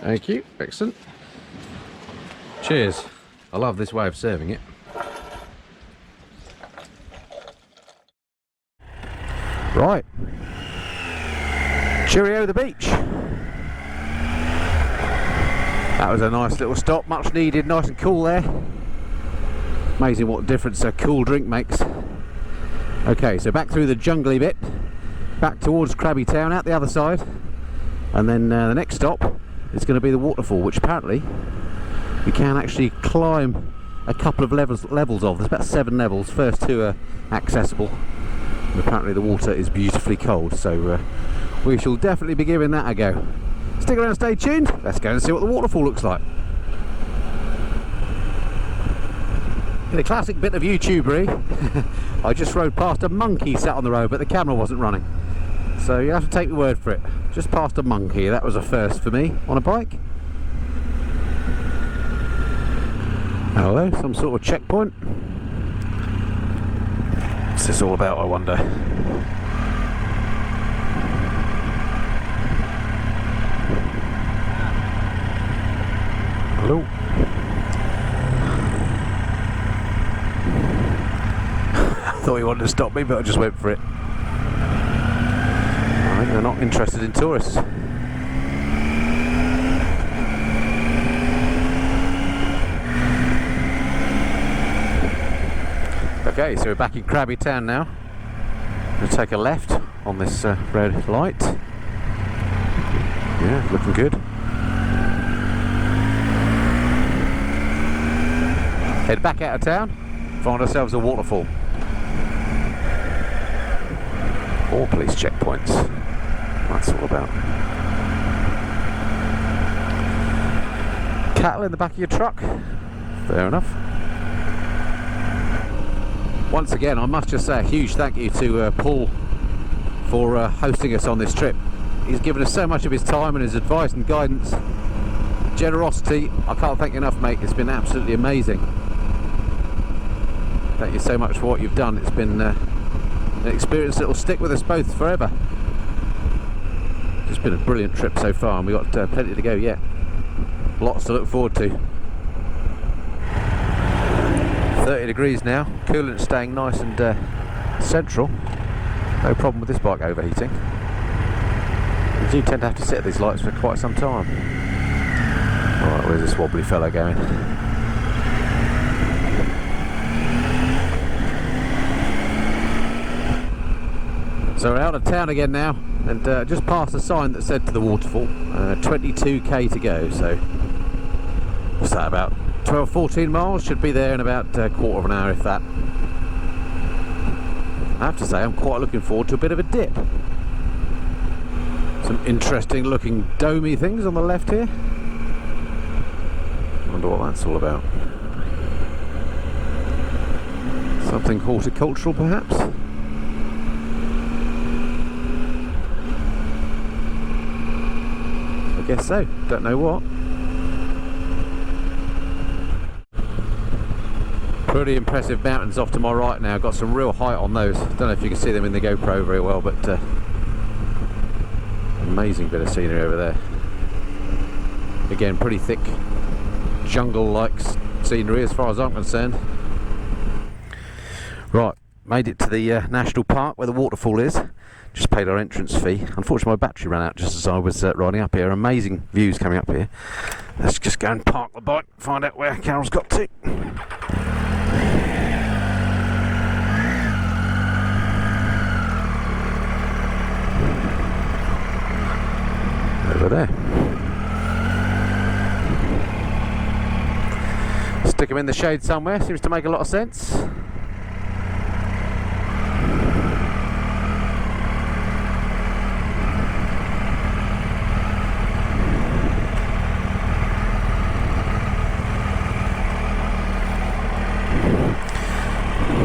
Thank you, excellent. Cheers. I love this way of serving it. Right. Cheerio the beach. That was a nice little stop, much needed, nice and cool there. Amazing what difference a cool drink makes. Okay, so back through the jungly bit, back towards Crabby Town, out the other side, and then the next stop is going to be the waterfall, which apparently we can actually climb a couple of levels of. There's about 7 levels. First 2 are accessible, and apparently the water is beautifully cold, so we shall definitely be giving that a go. Stick around, stay tuned. Let's go and see what the waterfall looks like. In a classic bit of YouTubery, I just rode past a monkey sat on the road, but the camera wasn't running. So you have to take my word for it. Just past a monkey. That was a first for me on a bike. Hello, some sort of checkpoint. What's this all about, I wonder? Hello. I thought he wanted to stop me, but I just went for it. I think they're not interested in tourists. Okay, so we're back in Crabby Town now. We'll take a left on this red light. Yeah, looking good. Head back out of town, find ourselves a waterfall. 4 police checkpoints. That's all about. Cattle in the back of your truck? Fair enough. Once again, I must just say a huge thank you to Paul for hosting us on this trip. He's given us so much of his time and his advice and guidance. Generosity, I can't thank you enough, mate. It's been absolutely amazing. Thank you so much for what you've done. It's been an experience that will stick with us both forever. It's been a brilliant trip so far, and we've got plenty to go yet. Lots to look forward to. 30 degrees now, coolant staying nice and central. No problem with this bike overheating. You do tend to have to sit at these lights for quite some time. Alright, where's this wobbly fellow going? So we're out of town again now, and just past a sign that said to the waterfall, 22k to go, so what's that, about 12-14 miles? Should be there in about a quarter of an hour, if that. I have to say, I'm quite looking forward to a bit of a dip. Some interesting looking domey things on the left here. Wonder what that's all about. Something horticultural, perhaps? I guess so, don't know what. Pretty impressive mountains off to my right now, got some real height on those. Don't know if you can see them in the GoPro very well, but amazing bit of scenery over there. Again, pretty thick jungle-like scenery as far as I'm concerned. Right, made it to the national park where the waterfall is. Just paid our entrance fee. Unfortunately my battery ran out just as I was riding up here. Amazing views coming up here. Let's just go and park the bike, find out where Carol's got to. Over there. Stick them in the shade somewhere, seems to make a lot of sense.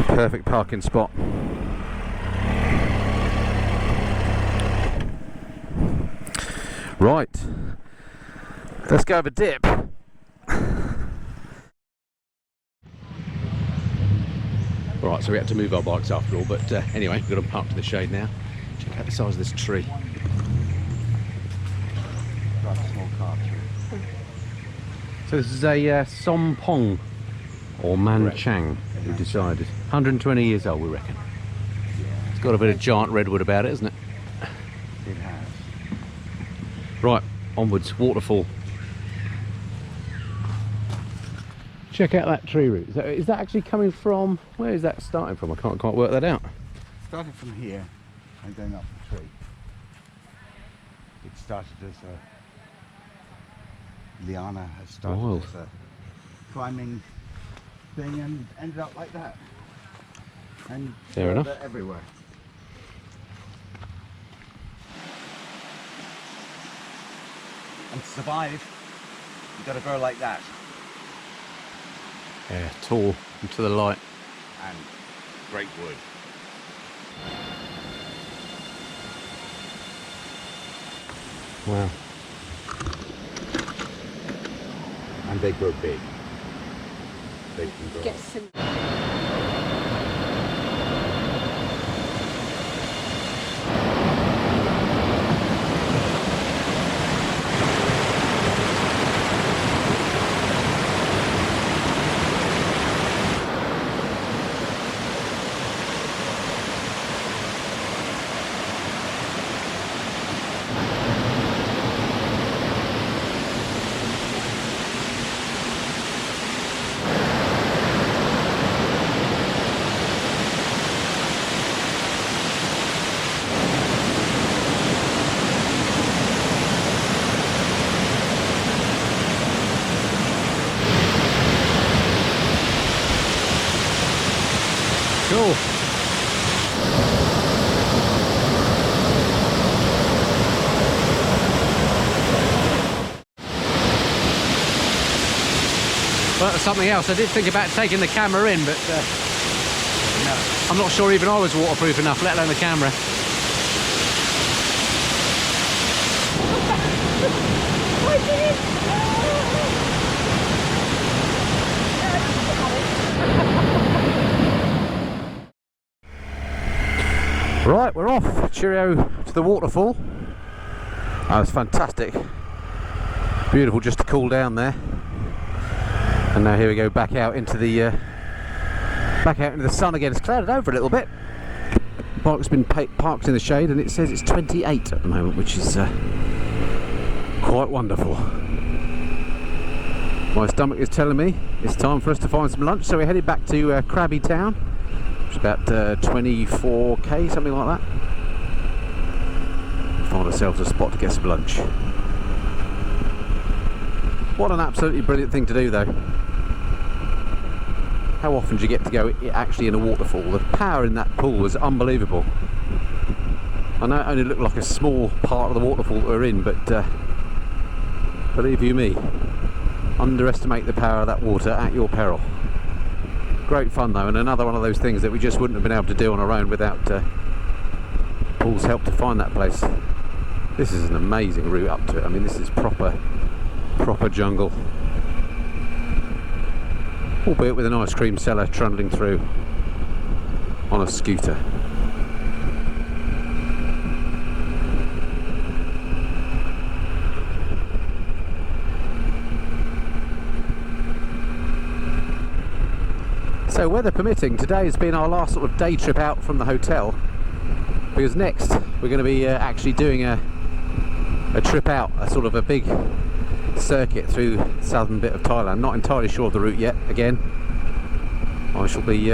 Perfect parking spot. Right, let's go have a dip. Right, so we had to move our bikes after all, but anyway, we've got them parked in the shade now. Check out the size of this tree. Drive a small car through. So this is a Sompong or Manchang, we decided. 120 years old, we reckon. It's got a bit of giant redwood about it, isn't it? It has. Right, onwards, Waterfall. Check out that tree root. Is that actually coming from, where is that starting from? I can't quite work that out. Started from here and going up the tree. It started as a liana, has started as a climbing thing and ended up like that. And fair enough. Everywhere. And to survive, you've got to grow like that. Yeah, tall and to the light. And great wood. Wow. And they grow big. They can grow. Get some. Cool. Well, that's something else. I did think about taking the camera in, but no. I'm not sure even I was waterproof enough, let alone the camera. Right, we're off. Cheerio to the waterfall. That was fantastic. Beautiful just to cool down there. And now here we go back out into the sun again. It's clouded over a little bit. Bike's been parked in the shade and it says it's 28 at the moment, which is quite wonderful. My stomach is telling me it's time for us to find some lunch, so we're headed back to Krabi Town. It's about 24k, something like that. Find ourselves a spot to get some lunch. What an absolutely brilliant thing to do though. How often do you get to go actually in a waterfall? The power in that pool was unbelievable. I know it only looked like a small part of the waterfall that we're in, but believe you me, underestimate the power of that water at your peril. Great fun though, and another one of those things that we just wouldn't have been able to do on our own without Paul's help to find that place. This is an amazing route up to it. I mean, this is proper jungle, albeit with an ice cream seller trundling through on a scooter. So weather permitting, today has been our last sort of day trip out from the hotel, because next we're going to be actually doing a trip out, a sort of a big circuit through the southern bit of Thailand. Not entirely sure of the route yet. Again, I shall be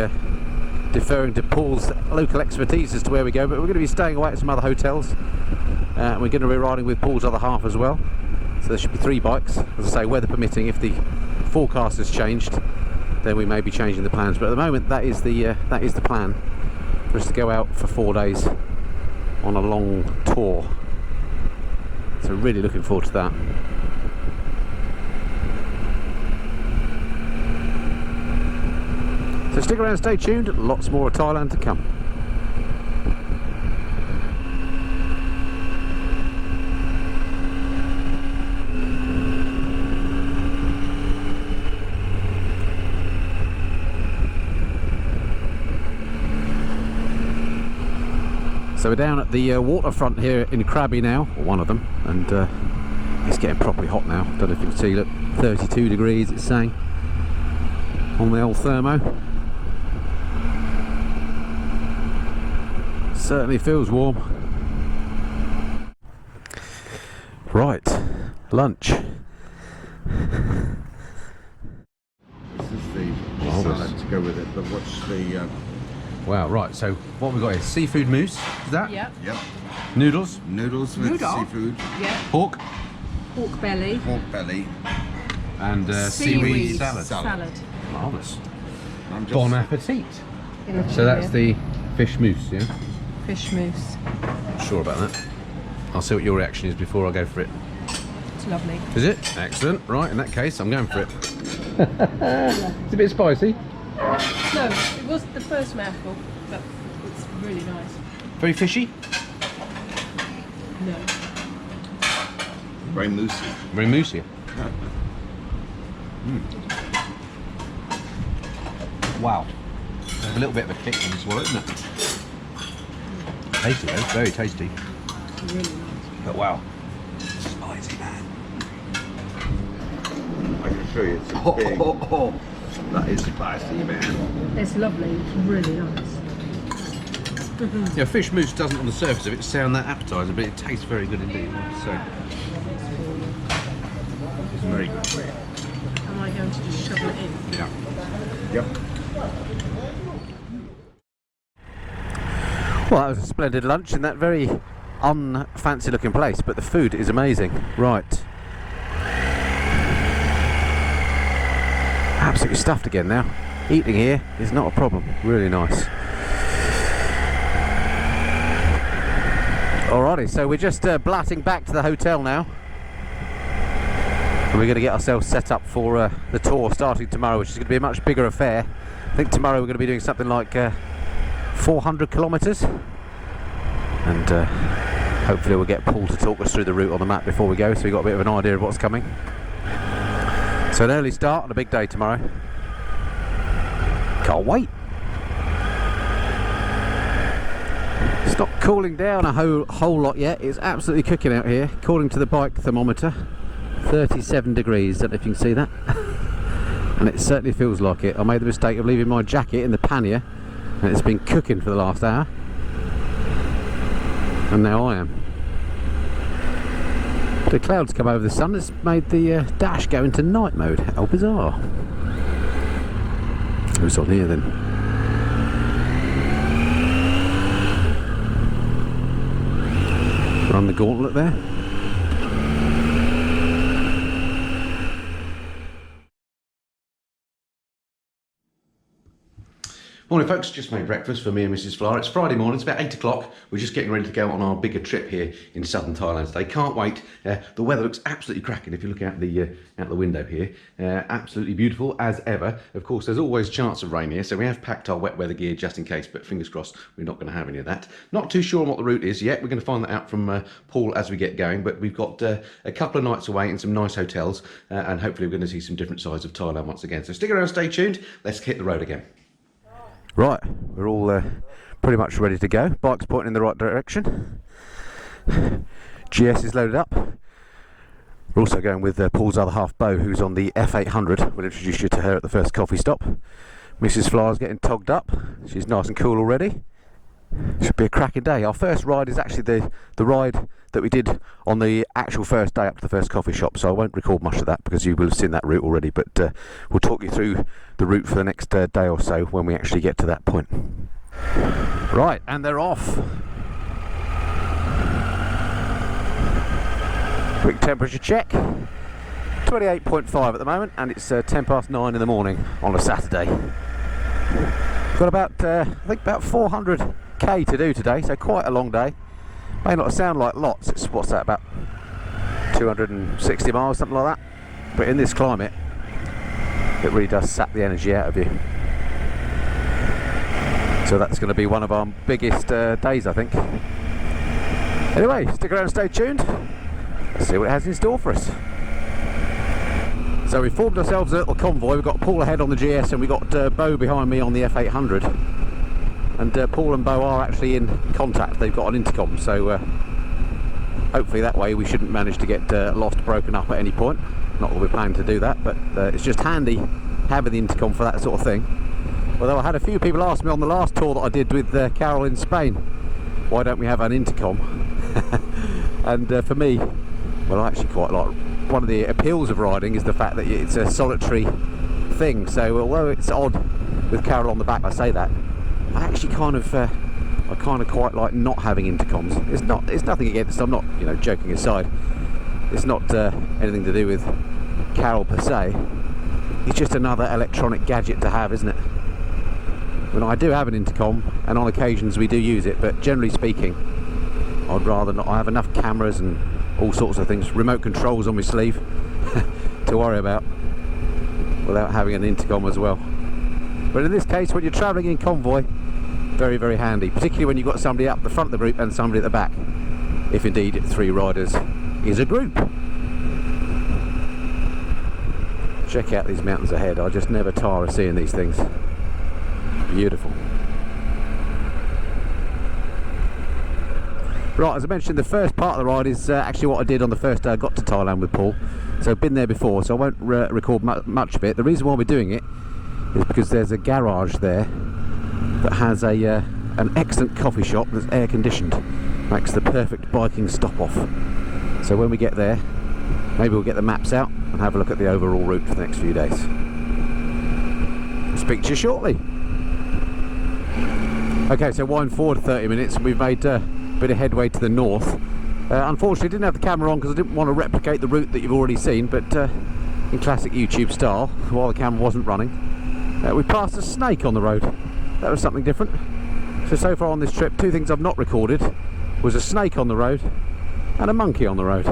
deferring to Paul's local expertise as to where we go, but we're going to be staying away at some other hotels. We're going to be riding with Paul's other half as well, so there should be 3 bikes. As I say, weather permitting, if the forecast has changed, then we may be changing the plans, but at the moment that is the plan, for us to go out for 4 days on a long tour. So really looking forward to that. So stick around, stay tuned, lots more of Thailand to come. So we're down at the waterfront here in Krabi now, or one of them, and It's getting properly hot now. Don't know if you can see, look, 32 degrees it's saying on the old thermo. Certainly feels warm. Right, lunch. This is the salad to go with it, but what's the... Wow, right, so what we've got here, seafood mousse, is that? Yep. Yep. Noodles? Noodles with seafood. Yeah. Pork? Pork belly. Pork belly. And Seaweed salad. Salad. Marvellous. I'm just... Bon appetit. Yeah. So that's the fish mousse, yeah? Fish mousse. Sure about that. I'll see what your reaction is before I go for it. It's lovely. Is it? Excellent. Right, in that case, I'm going for it. It's a bit spicy. No, it was the first mouthful, but it's really nice. Very fishy. No. Very moussey. Very moussey. Wow. There's a little bit of a kick when you swallow, isn't it? Tasty though, very tasty. Really nice. But wow. Spicy, man. I can show you. It's big. That is spicy, man. It's lovely. It's really nice. Yeah, fish mousse doesn't on the surface of it sound that appetising, but it tastes very good indeed. So It's very good for you. Am I going to just shovel it in? yeah. Yep. Well, that was a splendid lunch in that very unfancy looking place, but the food is amazing. Right. Absolutely stuffed again now. Eating here is not a problem. Really nice. Alrighty, so we're just blatting back to the hotel now. And we're going to get ourselves set up for the tour starting tomorrow, which is going to be a much bigger affair. I think tomorrow we're going to be doing something like 400 kilometres. And hopefully we'll get Paul to talk us through the route on the map before we go, so we've got a bit of an idea of what's coming. So an early start and a big day tomorrow. Can't wait. It's not cooling down a whole lot yet. It's absolutely cooking out here. According to the bike thermometer, 37 degrees. Don't know if you can see that. And it certainly feels like it. I made the mistake of leaving my jacket in the pannier, and it's been cooking for the last hour. And now I am. The clouds come over the sun. It's made the dash go into night mode. How bizarre. Who's on here then? Run the gauntlet there. Morning folks, just made breakfast for me and Mrs Flower. It's Friday morning, it's about 8 o'clock. We're just getting ready to go on our bigger trip here in southern Thailand today. Can't wait. The weather looks absolutely cracking if you look out the window here. Absolutely beautiful as ever. Of course, there's always a chance of rain here, so we have packed our wet weather gear just in case, but fingers crossed we're not going to have any of that. Not too sure on what the route is yet. We're going to find that out from Paul as we get going, but we've got a couple of nights away in some nice hotels, and hopefully we're going to see some different sides of Thailand once again. So stick around, stay tuned. Let's hit the road again. Right, we're all pretty much ready to go. Bike's pointing in the right direction. GS is loaded up. We're also going with Paul's other half, Bo, who's on the F800. We'll introduce you to her at the first coffee stop. Mrs Flyer's getting togged up. She's nice and cool already. Should be a cracking day. Our first ride is actually the ride that we did on the actual first day up to the first coffee shop, so I won't record much of that because you will have seen that route already, but we'll talk you through the route for the next day or so when we actually get to that point. Right, and they're off. Quick temperature check. 28.5 at the moment, and it's 9:10 in the morning on a Saturday. Got about, I think about 400k to do today, so quite a long day. May not sound like lots, it's what's that, about 260 miles, something like that. But in this climate, it really does sap the energy out of you. So that's going to be one of our biggest days, I think. Anyway, stick around and stay tuned. Let's see what it has in store for us. So we formed ourselves a little convoy. We've got Paul ahead on the GS and we've got Bo behind me on the F800. And Paul and Bo are actually in contact. They've got an intercom, so Hopefully that way we shouldn't manage to get lost, broken up at any point. Not that we're planning to do that, but it's just handy having the intercom for that sort of thing. Although I had a few people ask me on the last tour that I did with Carol in Spain, why don't we have an intercom? And for me, well, I actually quite like, one of the appeals of riding is the fact that it's a solitary thing. So although it's odd with Carol on the back, I say that, I actually kind of quite like not having intercoms. It's nothing against, I'm not, you know, joking aside, it's not anything to do with Carol per se. It's just another electronic gadget to have, isn't it? When I do have an intercom, and on occasions we do use it, but generally speaking, I'd rather not. I have enough cameras and all sorts of things, remote controls on my sleeve to worry about without having an intercom as well. But in this case, when you're travelling in convoy, very, very handy, particularly when you've got somebody up the front of the group and somebody at the back, if indeed 3 riders is a group. Check out these mountains ahead. I just never tire of seeing these things. Beautiful. Right, as I mentioned, the first part of the ride is actually what I did on the first day I got to Thailand with Paul. So I've been there before, so I won't record much of it. The reason why we're doing it is because there's a garage there that has an excellent coffee shop that's air conditioned. Makes the perfect biking stop off. So when we get there, maybe we'll get the maps out and have a look at the overall route for the next few days. I'll speak to you shortly. Okay, so wind forward 30 minutes. We've made a bit of headway to the north. Unfortunately, I didn't have the camera on because I didn't want to replicate the route that you've already seen, but in classic YouTube style, while the camera wasn't running, we passed a snake on the road. That was something different. So far on this trip, 2 things I've not recorded was a snake on the road and a monkey on the road.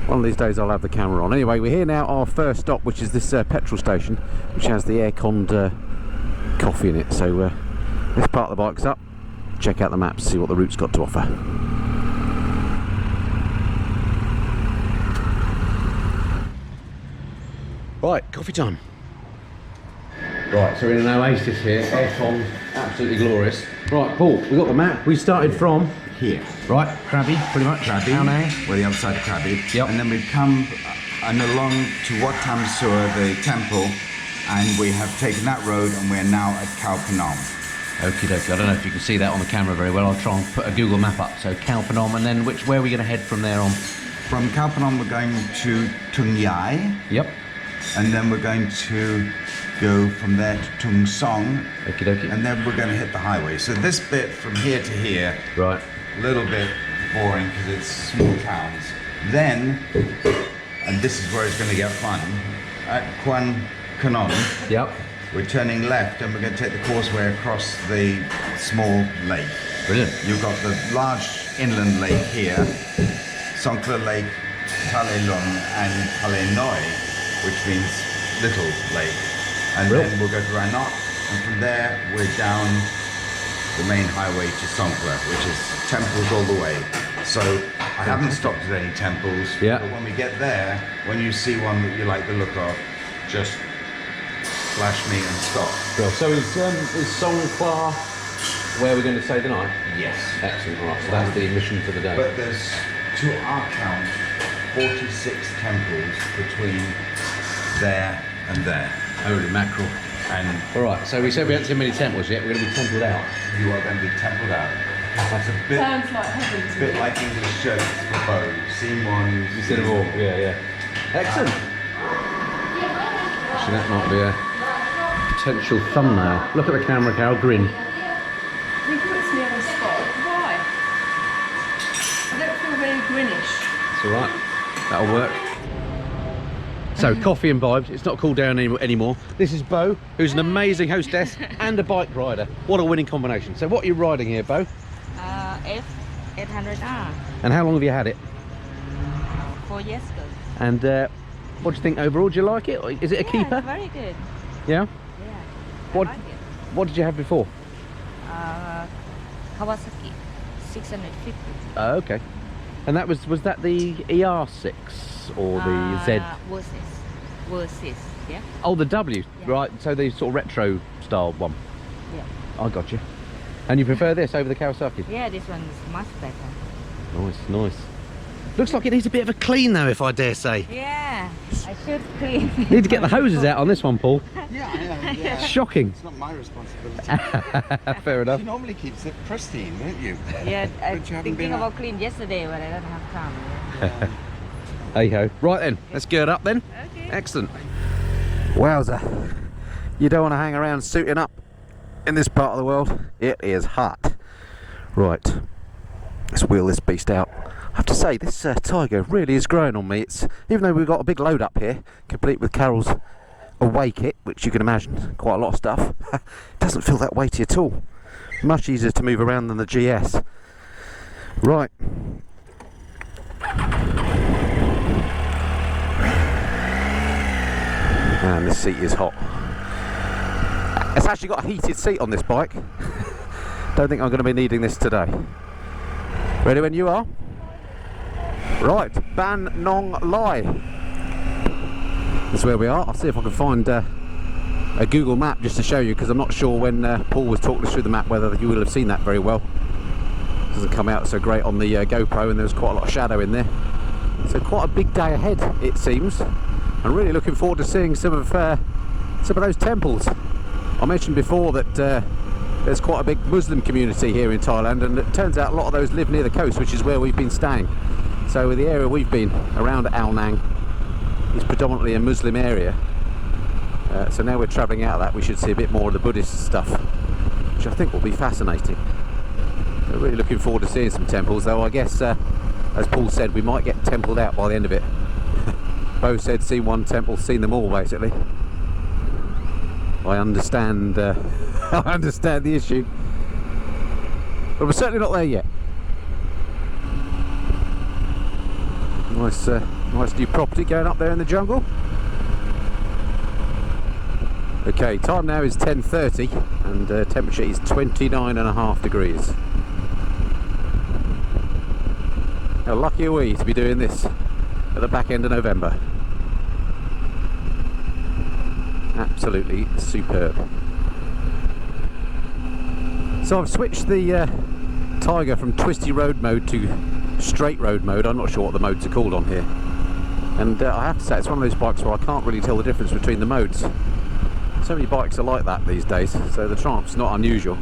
One of these days I'll have the camera on. Anyway, we're here now, our first stop, which is this petrol station, which has the air-conned coffee in it. So let's park the bikes up, check out the maps, see what the route's got to offer. Right, coffee time. Right, so we're in an oasis here, aircon, absolutely glorious. Right, Paul, we've got the map. We started from Here. right, Krabi, pretty much. Krabi. Down there. We're the other side of Krabi. Yep. And then we've come and along to Wat Tham Suor, the temple, and we have taken that road and we're now at Khao Phanom. Okie dokie. I don't know if you can see that on the camera very well. I'll try and put a Google map up. So Khao Phanom, and then where are we going to head from there on? From Khao Phanom we're going to Tung Yai, Yep. and then we're going to go from there to Tung Song, Okie dokie. and then we're going to hit the highway. So this bit from here to here, Right. a little bit boring because it's small towns. Then, and this is where it's going to get fun, at Quan Kanon, Yep. we're turning left and we're going to take the causeway across the small lake. Brilliant. You've got the large inland lake here, Songkla Lake, Tale Lung and Tale Noi, which means little lake. And Real. then we'll go to Ranok, and from there we're down the main highway to Songkla, which is temples all the way. So I haven't stopped at any temples, Yeah. but when we get there, when you see one that you like the look of, just flash me and stop. Well, so is Songkla where we're going to stay the night? Yes. Excellent. Right. So that's the mission for the day. But there's, to our count, 46 temples between there and there. Holy mackerel. And All right. So we said we haven't seen many temples yet. We're going to be templed out. you are going to be templed out. That's a bit, Sounds like heaven to bit me. like English shirts for bow. Seen one, Instead of all. Yeah. Excellent. So that might be a potential thumbnail. Look at the camera, Carol. Grin. He puts me on the spot. Why? I don't feel very Greenwich. It's all right. That'll work. So, coffee and vibes. It's not cooled down anymore. This is Bo, who's an amazing hostess and a bike rider. What a winning combination. So, what are you riding here, Bo? F800R, And how long have you had it? 4 years ago. And what do you think overall? Do you like it? Or is it a Yeah, keeper? it's very good. Yeah? Yeah, What- I like it. What did you have before? Kawasaki 650. Oh, okay. And that was that the ER6 or the Z? Versus, yeah. Oh, the W, Yeah. right? So the sort of retro style one. Yeah. I got you. And you prefer this over the Kawasaki? Yeah, this one is much better. Nice. Looks like it needs a bit of a clean though, if I dare say. Yeah, I should clean. Need to get the hoses out on this one, Paul. Yeah. Shocking. It's not my responsibility. Fair enough. She normally keeps it pristine, don't you? Yeah, I But you haven't thinking been about clean yesterday, but I don't have time. Yeah. Hey ho. Right then, let's gird up then. Okay. Excellent. Wowza. You don't want to hang around suiting up in this part of the world. It is hot. Right. Let's wheel this beast out. I have to say, this Tiger really is growing on me. It's, even though we've got a big load up here, complete with Carol's away kit, which you can imagine, quite a lot of stuff, it doesn't feel that weighty at all. Much easier to move around than the GS. Right. And this seat is hot. It's actually got a heated seat on this bike. Don't think I'm going to be needing this today. Ready when you are? Right, Ban Nong Lai. That's where we are. I'll see if I can find a Google map just to show you, because I'm not sure when Paul was talking us through the map whether you will have seen that very well. It doesn't come out so great on the GoPro, and there's quite a lot of shadow in there. So quite a big day ahead, it seems. I'm really looking forward to seeing some of those temples. I mentioned before that there's quite a big Muslim community here in Thailand, and it turns out a lot of those live near the coast, which is where we've been staying. So the area we've been around Ao Nang is predominantly a Muslim area. So now we're travelling out of that, we should see a bit more of the Buddhist stuff, which I think will be fascinating. So really looking forward to seeing some temples, though I guess, as Paul said, we might get templed out by the end of it. Bo said seen one temple, seen them all basically. I understand I understand the issue, but we're certainly not there yet. Nice new property going up there in the jungle. Okay, time now is 10:30 and temperature is 29.5 degrees. How lucky are we to be doing this at the back end of November. Absolutely superb. So I've switched the Tiger from twisty road mode to straight road mode. I'm not sure what the modes are called on here, and I have to say it's one of those bikes where I can't really tell the difference between the modes. So many bikes are like that these days, so the Triumph's not unusual,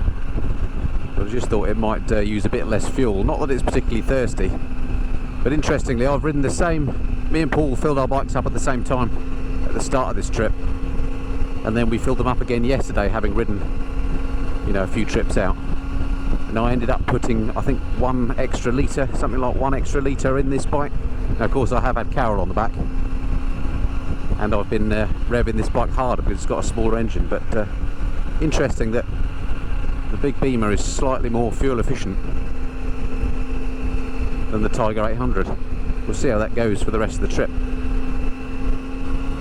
but I just thought it might use a bit less fuel. Not that it's particularly thirsty, but interestingly I've ridden the same, me and Paul filled our bikes up at the same time at the start of this trip, and then we filled them up again yesterday, having ridden, you know, a few trips out. And I ended up putting, I think, 1 extra litre, something like 1 extra litre in this bike. Now, of course, I have had Carol on the back, and I've been revving this bike harder because it's got a smaller engine. But interesting that the big Beamer is slightly more fuel efficient than the Tiger 800. We'll see how that goes for the rest of the trip.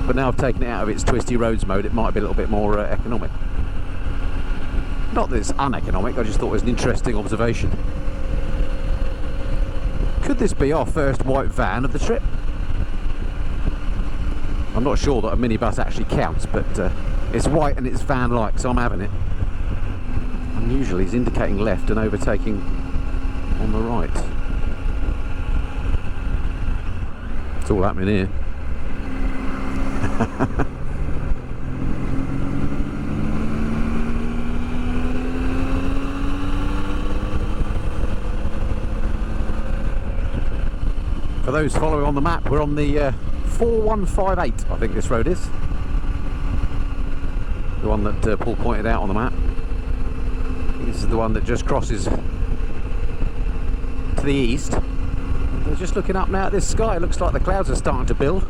But now I've taken it out of its twisty roads mode, it might be a little bit more economic. Not that it's uneconomic, I just thought it was an interesting observation. Could this be our first white van of the trip? I'm not sure that a minibus actually counts, but it's white and it's van-like, so I'm having it. Unusually he's indicating left and overtaking on the right. It's all happening here. For those following on the map, we're on the 4158, I think this road is. The one that Paul pointed out on the map. I think this is the one that just crosses to the east. We're just looking up now at this sky, it looks like the clouds are starting to build.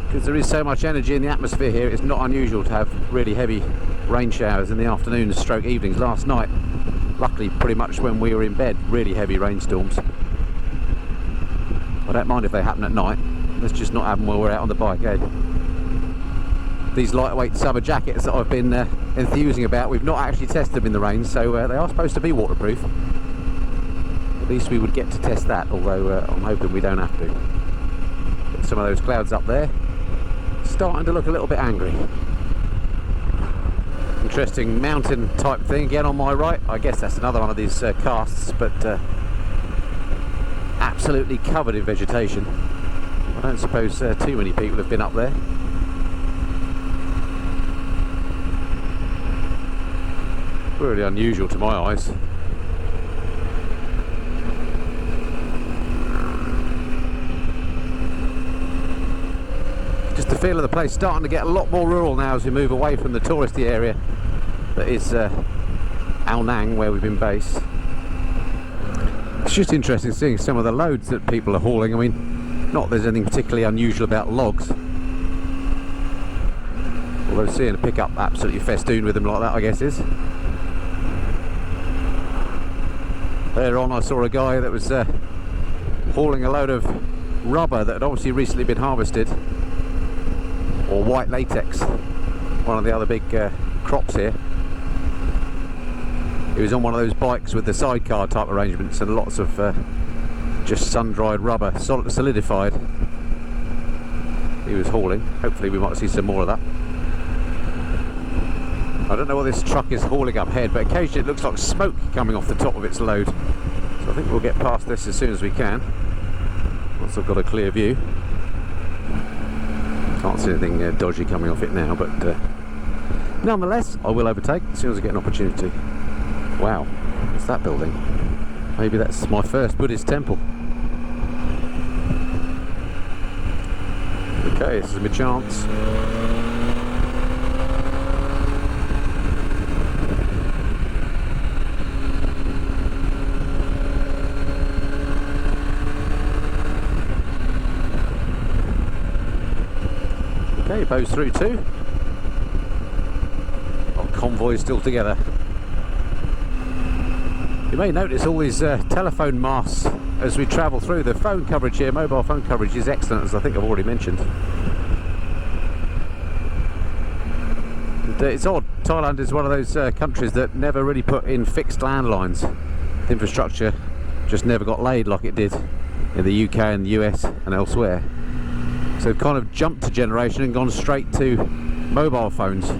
Because there is so much energy in the atmosphere here, it's not unusual to have really heavy rain showers in the afternoons stroke evenings. Last night, luckily pretty much when we were in bed, really heavy rainstorms. I don't mind if they happen at night, let's just not have them while we're out on the bike, eh? These lightweight summer jackets that I've been enthusing about, we've not actually tested them in the rain, so they are supposed to be waterproof. At least we would get to test that, although I'm hoping we don't have to. Get some of those clouds up there, starting to look a little bit angry. Interesting mountain type thing again on my right. I guess that's another one of these casts, but absolutely covered in vegetation. I don't suppose too many people have been up there. Really unusual to my eyes. Just the feel of the place starting to get a lot more rural now as we move away from the touristy area that is Ao Nang, where we've been based. It's just interesting seeing some of the loads that people are hauling. I mean, not there's anything particularly unusual about logs, although seeing a pickup absolutely festooned with them like that, I guess is. Later on I saw a guy that was hauling a load of rubber that had obviously recently been harvested, or white latex, one of the other big crops here. He was on one of those bikes with the sidecar type arrangements and lots of just sun-dried rubber, solidified. He was hauling. Hopefully we might see some more of that. I don't know what this truck is hauling up ahead, but occasionally it looks like smoke coming off the top of its load. So I think we'll get past this as soon as we can, once I've got a clear view. Can't see anything dodgy coming off it now, but nonetheless I will overtake as soon as I get an opportunity. Wow, what's that building? Maybe that's my first Buddhist temple. Okay, this is my chance. Okay, bows through too. Our convoy's still together. You may notice all these telephone masts as we travel through. The phone coverage here, mobile phone coverage, is excellent, as I think I've already mentioned. And, it's odd, Thailand is one of those countries that never really put in fixed landlines. The infrastructure just never got laid like it did in the UK and the US and elsewhere. So they've kind of jumped a generation and gone straight to mobile phones,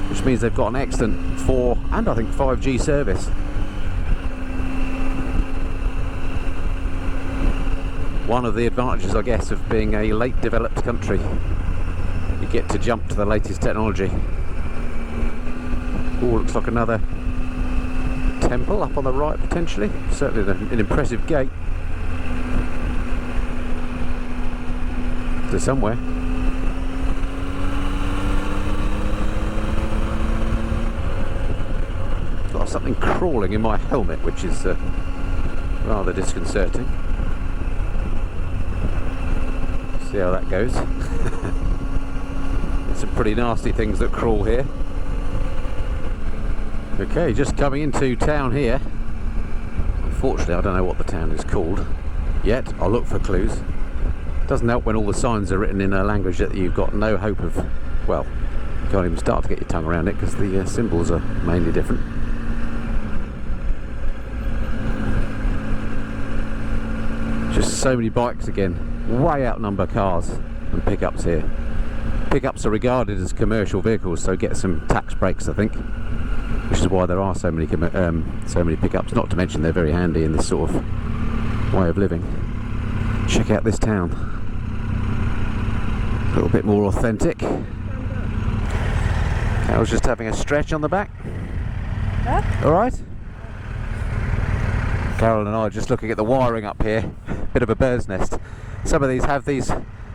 which means they've got an excellent 4 and I think 5G service. One of the advantages, I guess, of being a late developed country. You get to jump to the latest technology. Oh, looks like another temple up on the right, potentially. Certainly an impressive gate. To somewhere. Got something crawling in my helmet, which is rather disconcerting. See how that goes. There's some pretty nasty things that crawl here. Okay, just coming into town here. Unfortunately, I don't know what the town is called yet. I'll look for clues. Doesn't help when all the signs are written in a language that you've got no hope of, well, you can't even start to get your tongue around it because the symbols are mainly different. Just so many bikes again. Way outnumber cars and pickups here. Pickups are regarded as commercial vehicles, so get some tax breaks, I think, which is why there are so many pickups. Not to mention they're very handy in this sort of way of living. Check out this town. A little bit more authentic. I was just having a stretch on the back. Huh? All right. Carol and I are just looking at the wiring up here. Bit of a bird's nest. Some of these have these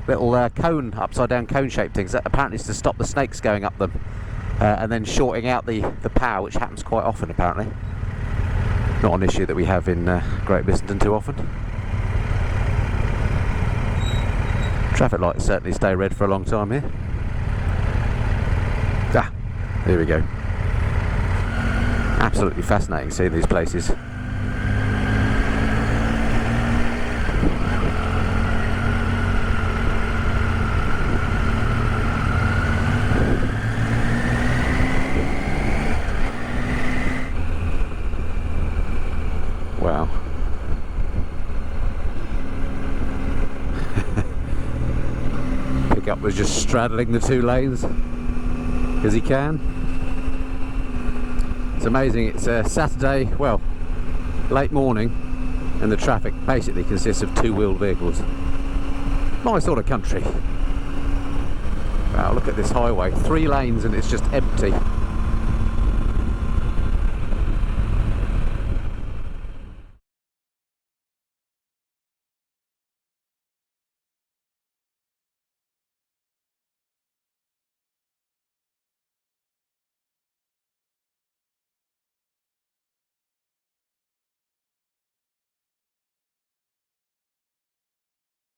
little upside down cone shaped things that apparently is to stop the snakes going up them, and then shorting out the power, which happens quite often apparently. Not an issue that we have in Great Britain too often. Traffic lights certainly stay red for a long time here. Ah, here we go. Absolutely fascinating seeing these places. Wow. Pickup was just straddling the two lanes because he can. It's amazing. It's a Saturday, well, late morning, and the traffic basically consists of two-wheeled vehicles. My sort of country. Wow, look at this highway, 3 lanes and it's just empty.